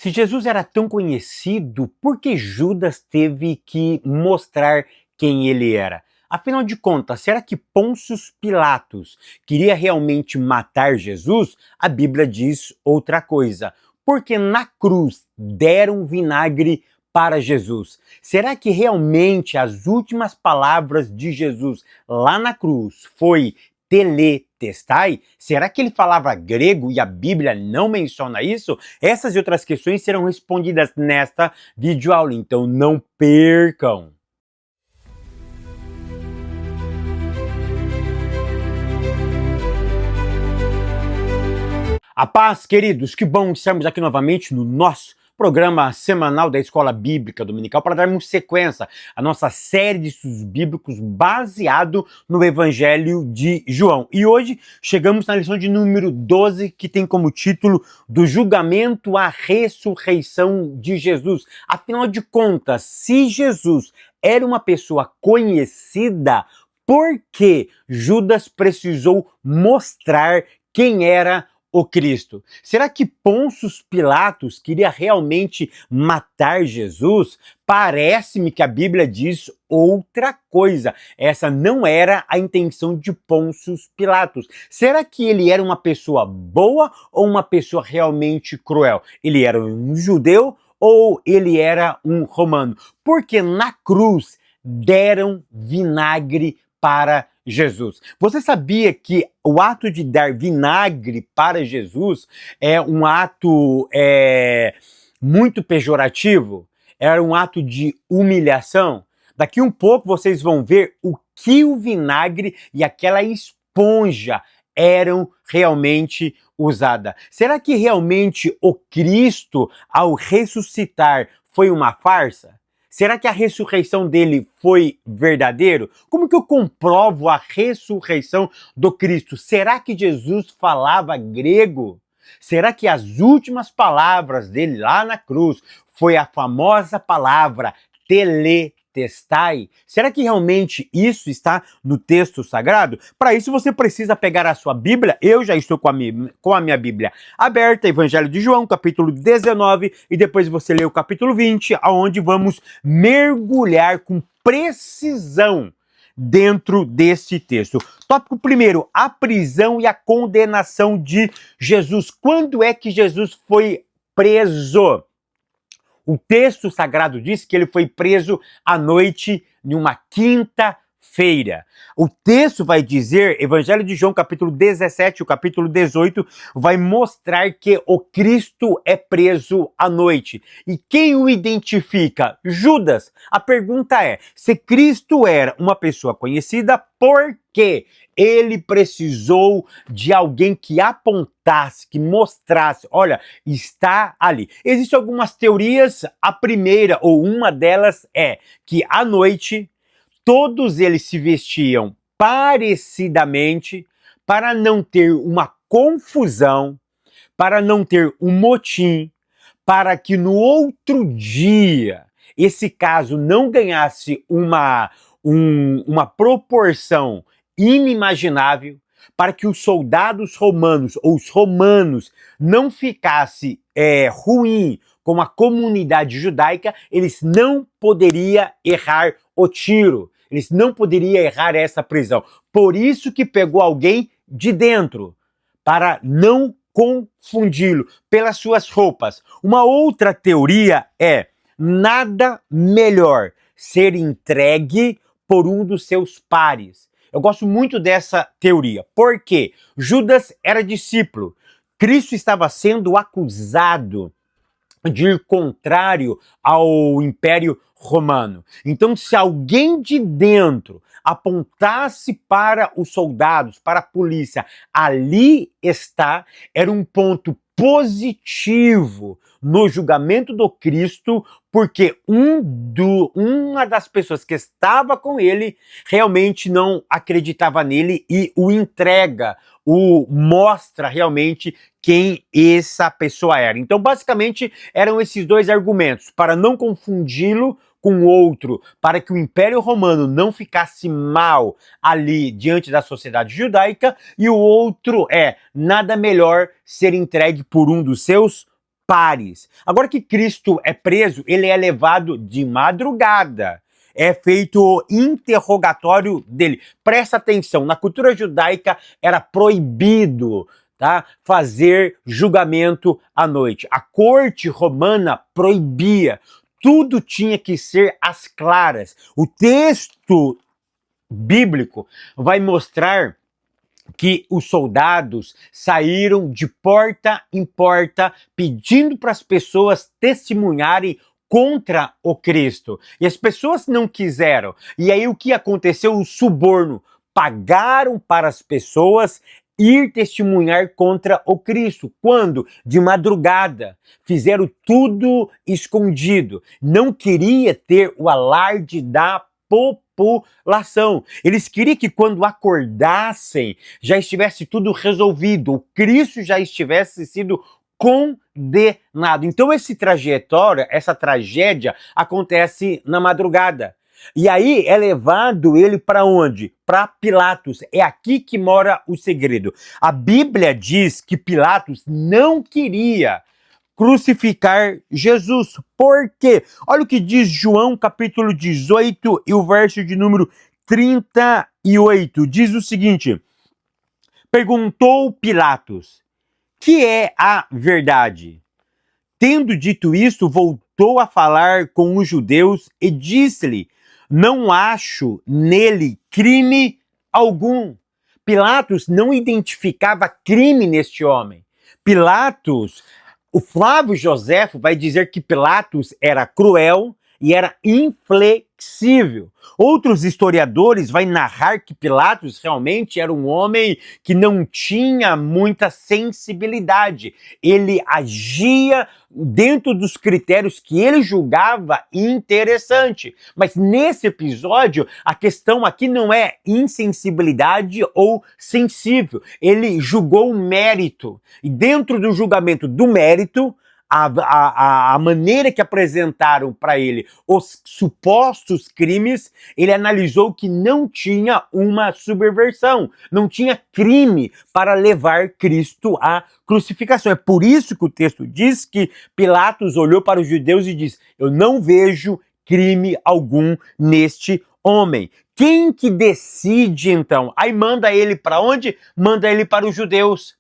Se Jesus era tão conhecido, por que Judas teve que mostrar quem ele era? Afinal de contas, será que Pôncio Pilatos queria realmente matar Jesus? A Bíblia diz outra coisa. Porque na cruz deram vinagre para Jesus. Será que realmente as últimas palavras de Jesus lá na cruz foi teletestai? Será que ele falava grego e a Bíblia não menciona isso? Essas e outras questões serão respondidas nesta videoaula, então não percam! A paz, queridos, que bom estarmos aqui novamente no nosso programa semanal da Escola Bíblica Dominical para darmos sequência à nossa série de estudos bíblicos baseado no Evangelho de João. E hoje chegamos na lição de número 12, que tem como título Do Julgamento à Ressurreição de Jesus. Afinal de contas, se Jesus era uma pessoa conhecida, por que Judas precisou mostrar quem era o Cristo? Será que Pôncio Pilatos queria realmente matar Jesus? Parece-me que a Bíblia diz outra coisa. Essa não era a intenção de Pôncio Pilatos. Será que ele era uma pessoa boa ou uma pessoa realmente cruel? Ele era um judeu ou ele era um romano? Porque na cruz deram vinagre para Jesus. Você sabia que o ato de dar vinagre para Jesus é um ato muito pejorativo? Era um ato de humilhação? Daqui um pouco vocês vão ver o que o vinagre e aquela esponja eram realmente usadas. Será que realmente o Cristo, ao ressuscitar, foi uma farsa? Será que a ressurreição dele foi verdadeiro? Como que eu comprovo a ressurreição do Cristo? Será que Jesus falava grego? Será que as últimas palavras dele lá na cruz foi a famosa palavra teletestai? Será que realmente isso está no texto sagrado? Para isso você precisa pegar a sua Bíblia. Eu já estou com a minha Bíblia aberta, Evangelho de João, capítulo 19, e depois você lê o capítulo 20, onde vamos mergulhar com precisão dentro desse texto. Tópico primeiro, a prisão e a condenação de Jesus. Quando é que Jesus foi preso? O texto sagrado diz que ele foi preso à noite em uma quinta-feira. O texto vai dizer, Evangelho de João, capítulo 17, o capítulo 18, vai mostrar que o Cristo é preso à noite. E quem o identifica? Judas. A pergunta é, se Cristo era uma pessoa conhecida, por quê? Ele precisou de alguém que apontasse, que mostrasse, olha, está ali. Existem algumas teorias, a primeira ou uma delas é que à noite todos eles se vestiam parecidamente para não ter uma confusão, para não ter um motim, para que no outro dia esse caso não ganhasse uma proporção inimaginável, para que os soldados romanos ou os romanos não ficassem ruim com a comunidade judaica, eles não poderiam errar o tiro, eles não poderiam errar essa prisão. Por isso que pegou alguém de dentro, para não confundi-lo pelas suas roupas. Uma outra teoria é nada melhor ser entregue por um dos seus pares. Eu gosto muito dessa teoria, porque Judas era discípulo. Cristo estava sendo acusado de ir contrário ao Império Romano. Então, se alguém de dentro apontasse para os soldados, para a polícia, ali está, era um ponto positivo no julgamento do Cristo, porque uma das pessoas que estava com ele realmente não acreditava nele e o entrega, o mostra realmente quem essa pessoa era. Então, basicamente, eram esses dois argumentos, para não confundi-lo com outro, para que o Império Romano não ficasse mal ali diante da sociedade judaica, e o outro é nada melhor ser entregue por um dos seus pares. Agora que Cristo é preso, ele é levado de madrugada. É feito o interrogatório dele. Presta atenção, na cultura judaica era proibido, tá, fazer julgamento à noite. A corte romana proibia. Tudo tinha que ser às claras. O texto bíblico vai mostrar que os soldados saíram de porta em porta pedindo para as pessoas testemunharem contra o Cristo. E as pessoas não quiseram. E aí o que aconteceu? O suborno. Pagaram para as pessoas ir testemunhar contra o Cristo. Quando? De madrugada. Fizeram tudo escondido. Não queria ter o alarde da população. Eles queriam que quando acordassem já estivesse tudo resolvido, o Cristo já estivesse sido condenado. Então essa tragédia acontece na madrugada. E aí é levado ele para onde? Para Pilatos. É aqui que mora o segredo. A Bíblia diz que Pilatos não queria crucificar Jesus. Por quê? Olha o que diz João capítulo 18 e o verso de número 38. Diz o seguinte: perguntou Pilatos, que é a verdade? Tendo dito isso, voltou a falar com os judeus e disse-lhe, não acho nele crime algum. Pilatos não identificava crime neste homem. O Flávio Joséfo vai dizer que Pilatos era cruel e era inflexível. Outros historiadores vão narrar que Pilatos realmente era um homem que não tinha muita sensibilidade. Ele agia dentro dos critérios que ele julgava interessante. Mas nesse episódio, a questão aqui não é insensibilidade ou sensível. Ele julgou o mérito. E dentro do julgamento do mérito, a maneira que apresentaram para ele os supostos crimes, ele analisou que não tinha uma subversão, não tinha crime para levar Cristo à crucificação. É por isso que o texto diz que Pilatos olhou para os judeus e disse, eu não vejo crime algum neste homem. Quem que decide então? Aí manda ele para onde? Manda ele para os judeus.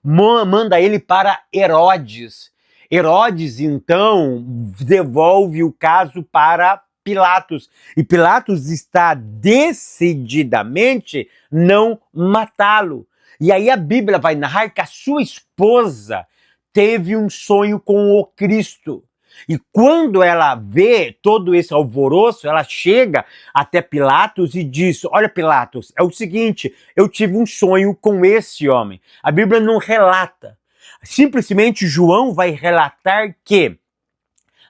Manda ele para Herodes. Herodes, então, devolve o caso para Pilatos. E Pilatos está decididamente não matá-lo. E aí a Bíblia vai narrar que a sua esposa teve um sonho com o Cristo. E quando ela vê todo esse alvoroço, ela chega até Pilatos e diz, olha Pilatos, é o seguinte, eu tive um sonho com esse homem. A Bíblia não relata. Simplesmente João vai relatar que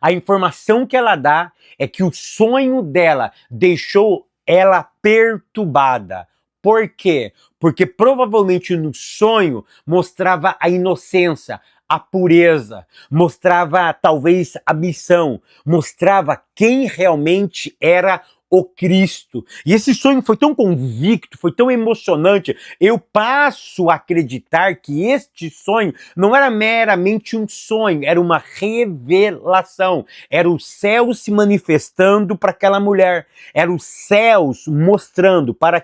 a informação que ela dá é que o sonho dela deixou ela perturbada. Por quê? Porque provavelmente no sonho mostrava a inocência, a pureza, mostrava talvez a missão, mostrava quem realmente era o Cristo. E esse sonho foi tão convicto, foi tão emocionante, eu passo a acreditar que este sonho não era meramente um sonho, era uma revelação. Era o céu se manifestando para aquela mulher, era os céus mostrando para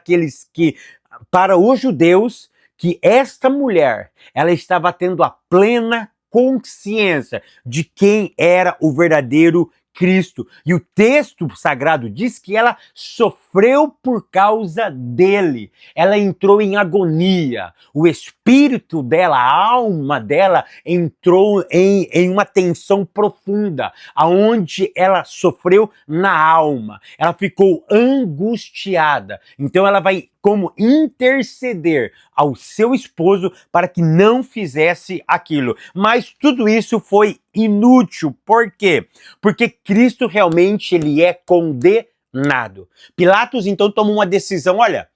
para os judeus, que esta mulher, ela estava tendo a plena consciência de quem era o verdadeiro Cristo. E o texto sagrado diz que ela sofreu por causa dele. Ela entrou em agonia. O espírito dela, a alma dela entrou em uma tensão profunda, aonde ela sofreu na alma. Ela ficou angustiada. Então ela vai como interceder ao seu esposo para que não fizesse aquilo. Mas tudo isso foi inútil. Por quê? Porque Cristo realmente ele é condenado. Pilatos então toma uma decisão, olha,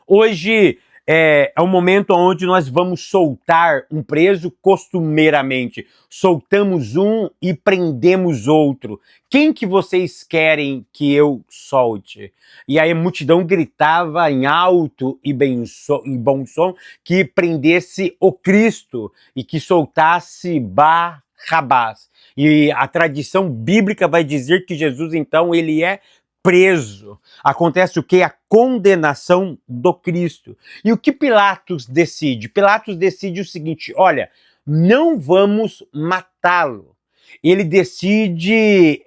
hoje é um momento onde nós vamos soltar um preso costumeiramente. Soltamos um e prendemos outro. Quem que vocês querem que eu solte? E aí a multidão gritava em alto e bom som que prendesse o Cristo e que soltasse Barrabás. Barrabás. E a tradição bíblica vai dizer que Jesus, então, ele é preso. Acontece o quê? A condenação do Cristo. E o que Pilatos decide? Pilatos decide o seguinte: olha, não vamos matá-lo. Ele decide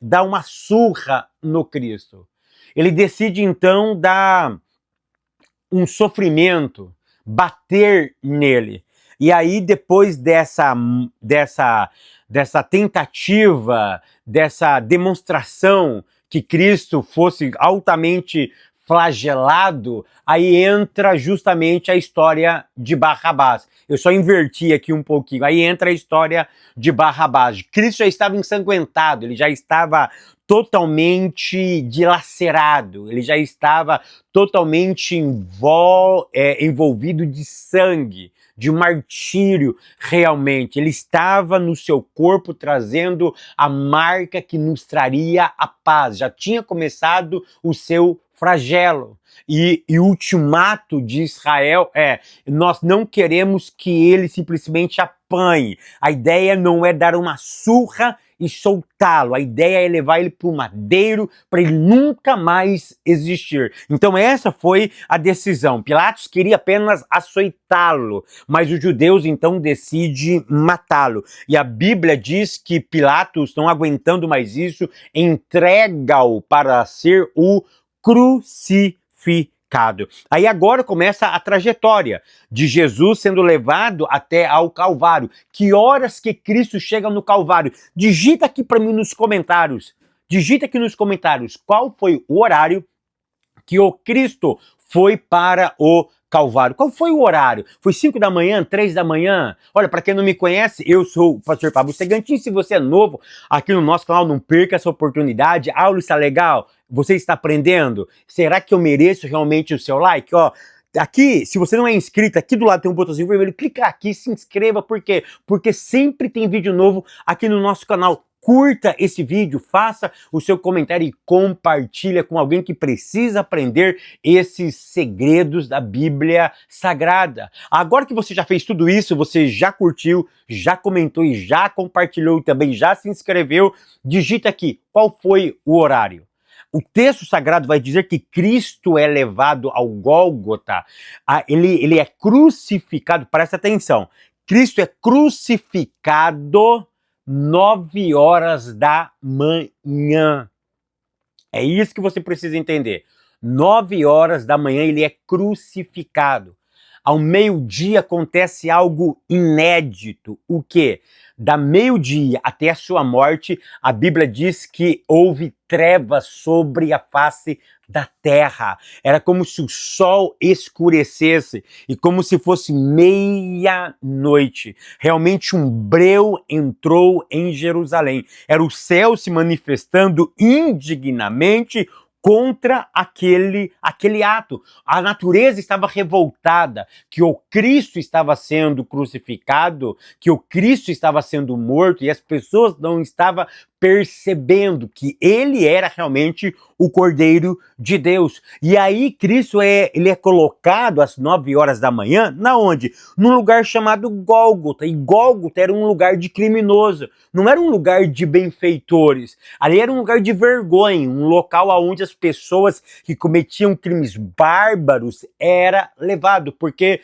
dar uma surra no Cristo. Ele decide, então, dar um sofrimento, bater nele. E aí, depois dessa tentativa, dessa demonstração que Cristo fosse altamente flagelado, aí entra justamente a história de Barrabás. Eu só inverti aqui um pouquinho. Aí entra a história de Barrabás. Cristo já estava ensanguentado, ele já estava totalmente dilacerado, ele já estava totalmente envolvido de sangue, de martírio realmente. Ele estava no seu corpo trazendo a marca que nos traria a paz. Já tinha começado o seu flagelo. E o ultimato de Israel é: nós não queremos que ele simplesmente apanhe. A ideia não é dar uma surra e soltá-lo. A ideia é levar ele para o madeiro para ele nunca mais existir. Então essa foi a decisão. Pilatos queria apenas açoitá-lo, mas os judeus então decidem matá-lo. E a Bíblia diz que Pilatos, não aguentando mais isso, entrega-o para ser o crucificado. Aí agora começa a trajetória de Jesus sendo levado até ao Calvário. Que horas que Cristo chega no Calvário? Digita aqui para mim nos comentários. Digita aqui nos comentários qual foi o horário que o Cristo foi para o Calvário. Qual foi o horário? Foi 5 da manhã, 3 da manhã? Olha, para quem não me conhece, eu sou o pastor Pablo Segantin. Se você é novo aqui no nosso canal, não perca essa oportunidade. A aula está legal? Você está aprendendo? Será que eu mereço realmente o seu like? Ó, aqui, se você não é inscrito, aqui do lado tem um botãozinho vermelho, clica aqui, se inscreva. Por quê? Porque sempre tem vídeo novo aqui no nosso canal. Curta esse vídeo, faça o seu comentário e compartilha com alguém que precisa aprender esses segredos da Bíblia Sagrada. Agora que você já fez tudo isso, você já curtiu, já comentou e já compartilhou e também já se inscreveu, digita aqui qual foi o horário. O texto sagrado vai dizer que Cristo é levado ao Gólgota, ele é crucificado, presta atenção, Cristo é crucificado 9 horas da manhã. É isso que você precisa entender. 9 horas da manhã ele é crucificado. Ao meio-dia acontece algo inédito. O quê? Da meio-dia até a sua morte, a Bíblia diz que houve trevas sobre a face da terra. Era como se o sol escurecesse e como se fosse meia-noite. Realmente um breu entrou em Jerusalém. Era o céu se manifestando indignamente contra aquele ato. A natureza estava revoltada, que o Cristo estava sendo crucificado, que o Cristo estava sendo morto e as pessoas não estavam percebendo que ele era realmente o Cordeiro de Deus. E aí Cristo ele é colocado às 9 horas da manhã, na onde? Num lugar chamado Gólgota. E Gólgota era um lugar de criminoso, não era um lugar de benfeitores. Ali era um lugar de vergonha, um local onde as pessoas que cometiam crimes bárbaros era levado, porque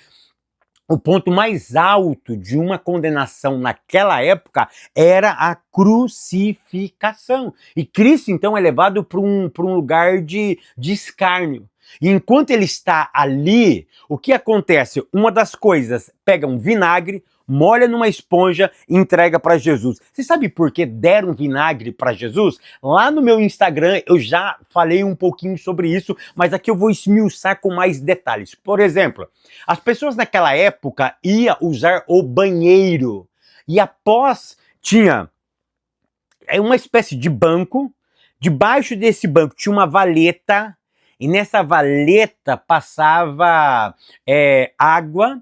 o ponto mais alto de uma condenação naquela época era a crucificação. E Cristo, então, é levado para um lugar de escárnio. E enquanto ele está ali, o que acontece? Uma das coisas, pega um vinagre, molha numa esponja e entrega para Jesus. Você sabe por que deram vinagre para Jesus? Lá no meu Instagram eu já falei um pouquinho sobre isso, mas aqui eu vou esmiuçar com mais detalhes. Por exemplo, as pessoas naquela época iam usar o banheiro e após tinha uma espécie de banco, debaixo desse banco tinha uma valeta e nessa valeta passava água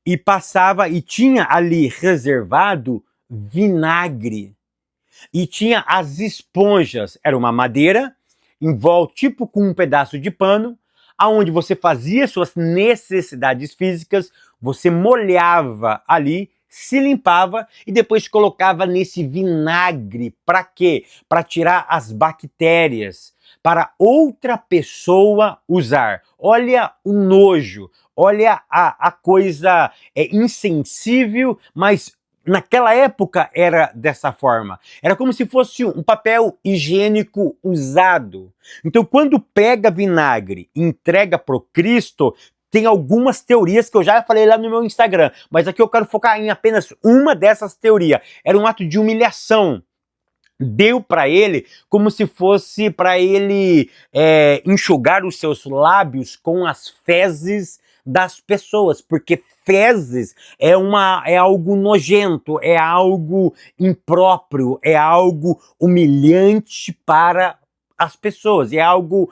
e tinha ali reservado vinagre. E tinha as esponjas, era uma madeira, envolta tipo com um pedaço de pano, aonde você fazia suas necessidades físicas, você molhava ali, se limpava e depois colocava nesse vinagre. Para quê? Para tirar as bactérias, para outra pessoa usar. Olha o nojo, olha a coisa insensível, mas naquela época era dessa forma. Era como se fosse um papel higiênico usado. Então, quando pega vinagre e entrega para o Cristo, tem algumas teorias que eu já falei lá no meu Instagram, mas aqui eu quero focar em apenas uma dessas teorias. Era um ato de humilhação. Deu para ele como se fosse para ele enxugar os seus lábios com as fezes das pessoas, porque fezes é algo nojento, é algo impróprio, é algo humilhante para as pessoas, é algo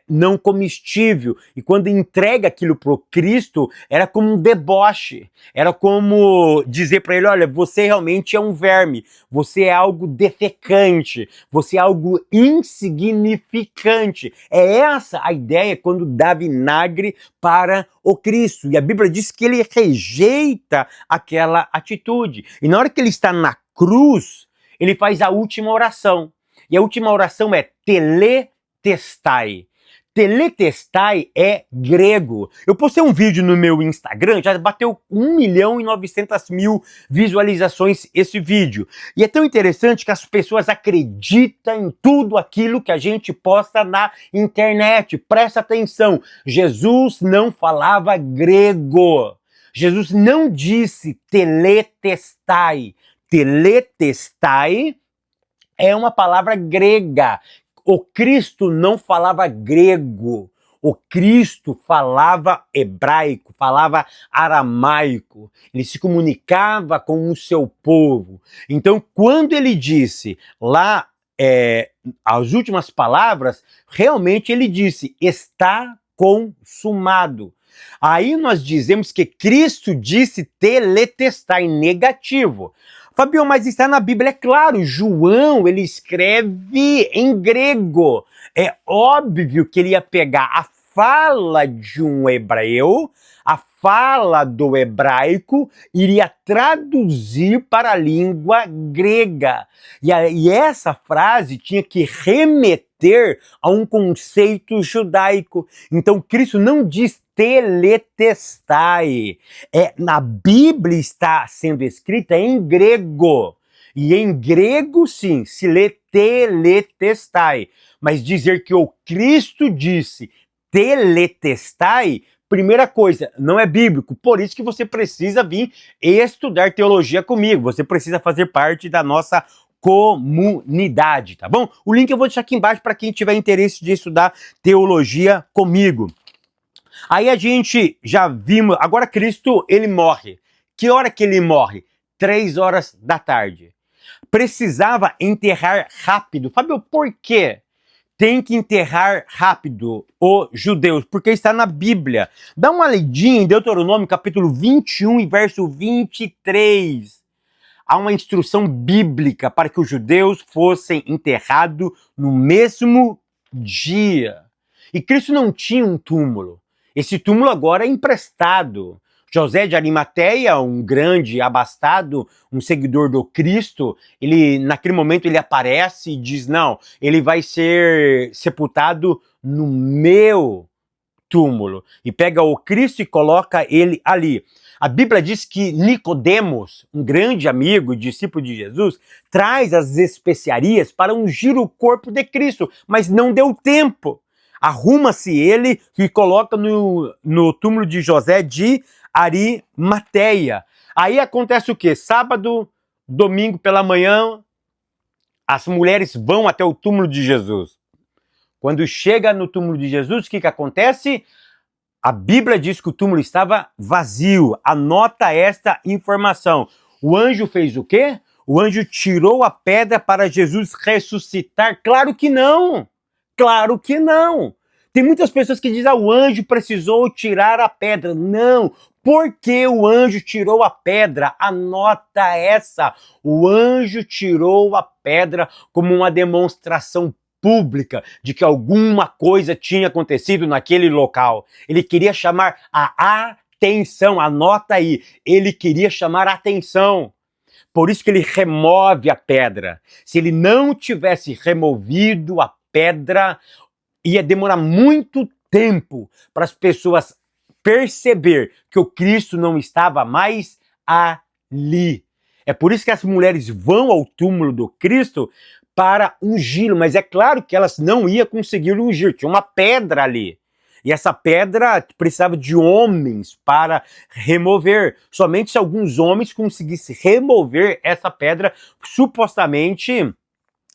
não comestível. E quando entrega aquilo pro Cristo, era como um deboche, era como dizer para ele, olha, você realmente é um verme, você é algo defecante, você é algo insignificante. É essa a ideia quando dá vinagre para o Cristo. E a Bíblia diz que ele rejeita aquela atitude. E na hora que ele está na cruz, ele faz a última oração. E a última oração é teletestai. Teletestai é grego. Eu postei um vídeo no meu Instagram, já bateu 1.900.000 visualizações esse vídeo. E é tão interessante que as pessoas acreditam em tudo aquilo que a gente posta na internet. Presta atenção, Jesus não falava grego. Jesus não disse teletestai. Teletestai é uma palavra grega. O Cristo não falava grego. O Cristo falava hebraico, falava aramaico. Ele se comunicava com o seu povo. Então, quando ele disse lá as últimas palavras, realmente ele disse, está consumado. Aí nós dizemos que Cristo disse teletestai, negativo. Fabio, mas está na Bíblia, é claro, João, ele escreve em grego. É óbvio que ele ia pegar a fala de um hebreu, a fala do hebraico, iria traduzir para a língua grega. E essa frase tinha que remeter a um conceito judaico. Então, Cristo não diz teletestai. Na Bíblia está sendo escrita em grego. E em grego, sim, se lê teletestai. Mas dizer que o Cristo disse teletestai, primeira coisa, não é bíblico. Por isso que você precisa vir estudar teologia comigo. Você precisa fazer parte da nossa comunidade, tá bom? O link eu vou deixar aqui embaixo para quem tiver interesse de estudar teologia comigo. Aí a gente já vimos, agora Cristo, ele morre. Que hora que ele morre? 3 horas da tarde. Precisava enterrar rápido. Fábio, por quê? Tem que enterrar rápido os judeus, porque está na Bíblia. Dá uma lidinha em Deuteronômio, capítulo 21 e verso 23. Há uma instrução bíblica para que os judeus fossem enterrados no mesmo dia. E Cristo não tinha um túmulo. Esse túmulo agora é emprestado. José de Arimateia, um grande abastado, um seguidor do Cristo, naquele momento ele aparece e diz, não, ele vai ser sepultado no meu túmulo. E pega o Cristo e coloca ele ali. A Bíblia diz que Nicodemos, um grande amigo e discípulo de Jesus, traz as especiarias para ungir o corpo de Cristo, mas não deu tempo. Arruma-se ele e coloca no túmulo de José de Arimateia. Aí acontece o quê? Sábado, domingo pela manhã, as mulheres vão até o túmulo de Jesus. Quando chega no túmulo de Jesus, o que acontece? A Bíblia diz que o túmulo estava vazio. Anota esta informação. O anjo fez o quê? O anjo tirou a pedra para Jesus ressuscitar? Claro que não! Claro que não! Tem muitas pessoas que dizem, o anjo precisou tirar a pedra. Não! Por que o anjo tirou a pedra? Anota essa! O anjo tirou a pedra como uma demonstração pública de que alguma coisa tinha acontecido naquele local. Ele queria chamar a atenção, anota aí, ele queria chamar a atenção. Por isso que ele remove a pedra. Se ele não tivesse removido a pedra, ia demorar muito tempo para as pessoas perceber que o Cristo não estava mais ali. É por isso que as mulheres vão ao túmulo do Cristo para ungí-lo, mas é claro que elas não iam conseguir ungir, tinha uma pedra ali. E essa pedra precisava de homens para remover. Somente se alguns homens conseguissem remover essa pedra, supostamente,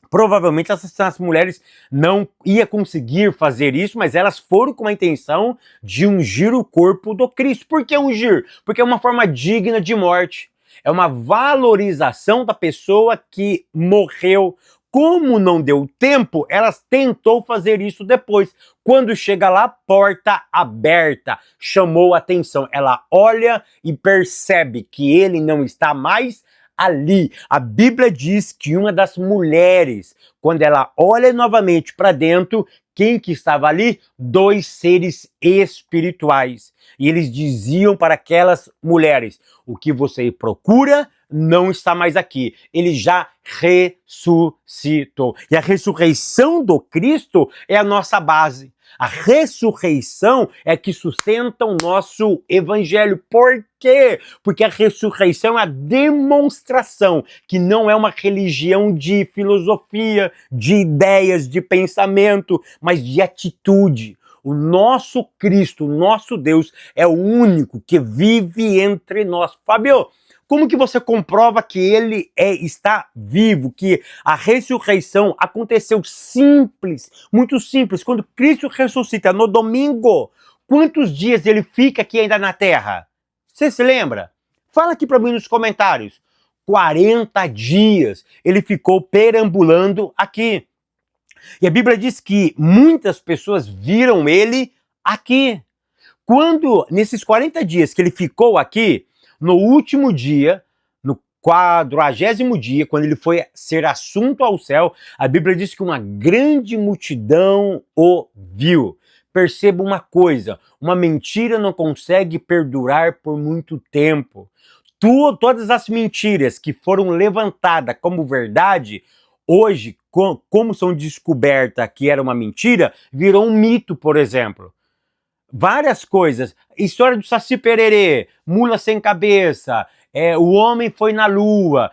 provavelmente essas mulheres não iam conseguir fazer isso, mas elas foram com a intenção de ungir o corpo do Cristo. Por que ungir? Porque é uma forma digna de morte. É uma valorização da pessoa que morreu. Como não deu tempo, elas tentou fazer isso depois. Quando chega lá, porta aberta, chamou a atenção. Ela olha e percebe que ele não está mais ali. A Bíblia diz que uma das mulheres, quando ela olha novamente para dentro, quem que estava ali? 2 seres espirituais. E eles diziam para aquelas mulheres: o que você procura não está mais aqui. Ele já ressuscitou. E a ressurreição do Cristo é a nossa base. A ressurreição é que sustenta o nosso evangelho. Por quê? Porque a ressurreição é a demonstração que não é uma religião de filosofia, de ideias, de pensamento, mas de atitude. O nosso Cristo, o nosso Deus, é o único que vive entre nós. Fábio, como que você comprova que ele está vivo, que a ressurreição aconteceu simples, muito simples? Quando Cristo ressuscita no domingo, quantos dias ele fica aqui ainda na terra? Você se lembra? Fala aqui para mim nos comentários. 40 dias ele ficou perambulando aqui. E a Bíblia diz que muitas pessoas viram ele aqui. Quando, nesses 40 dias que ele ficou aqui, no último dia, no 40º dia, quando ele foi ser assunto ao céu, a Bíblia diz que uma grande multidão o viu. Perceba uma coisa, uma mentira não consegue perdurar por muito tempo. Todas as mentiras que foram levantadas como verdade, hoje, como são descobertas que era uma mentira, virou um mito, por exemplo. Várias coisas, história do Saci Pererê, mula sem cabeça, o homem foi na lua,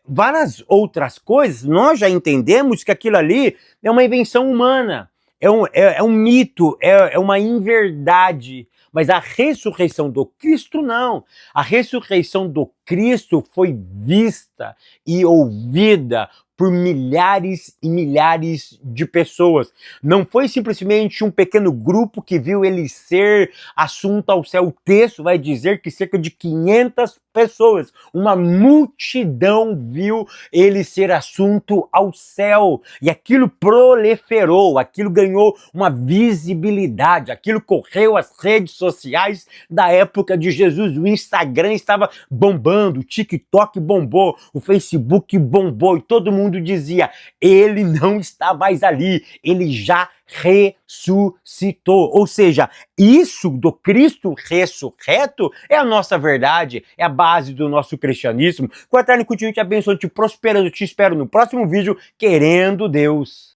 várias outras coisas, nós já entendemos que aquilo ali é uma invenção humana, é um mito, é uma inverdade. Mas a ressurreição do Cristo não. A ressurreição do Cristo foi vista e ouvida por milhares e milhares de pessoas. Não foi simplesmente um pequeno grupo que viu ele ser assunto ao céu. O texto vai dizer que cerca de 500 pessoas, uma multidão viu ele ser assunto ao céu. E aquilo proliferou, aquilo ganhou uma visibilidade, aquilo correu as redes sociais da época de Jesus. O Instagram estava bombando, o TikTok bombou, o Facebook bombou e todo mundo dizia: ele não está mais ali, ele já ressuscitou. Ou seja, isso do Cristo ressurreto é a nossa verdade, é a base do nosso cristianismo. Que o Eterno continue te abençoando, te prosperando. Te espero no próximo vídeo, querendo Deus.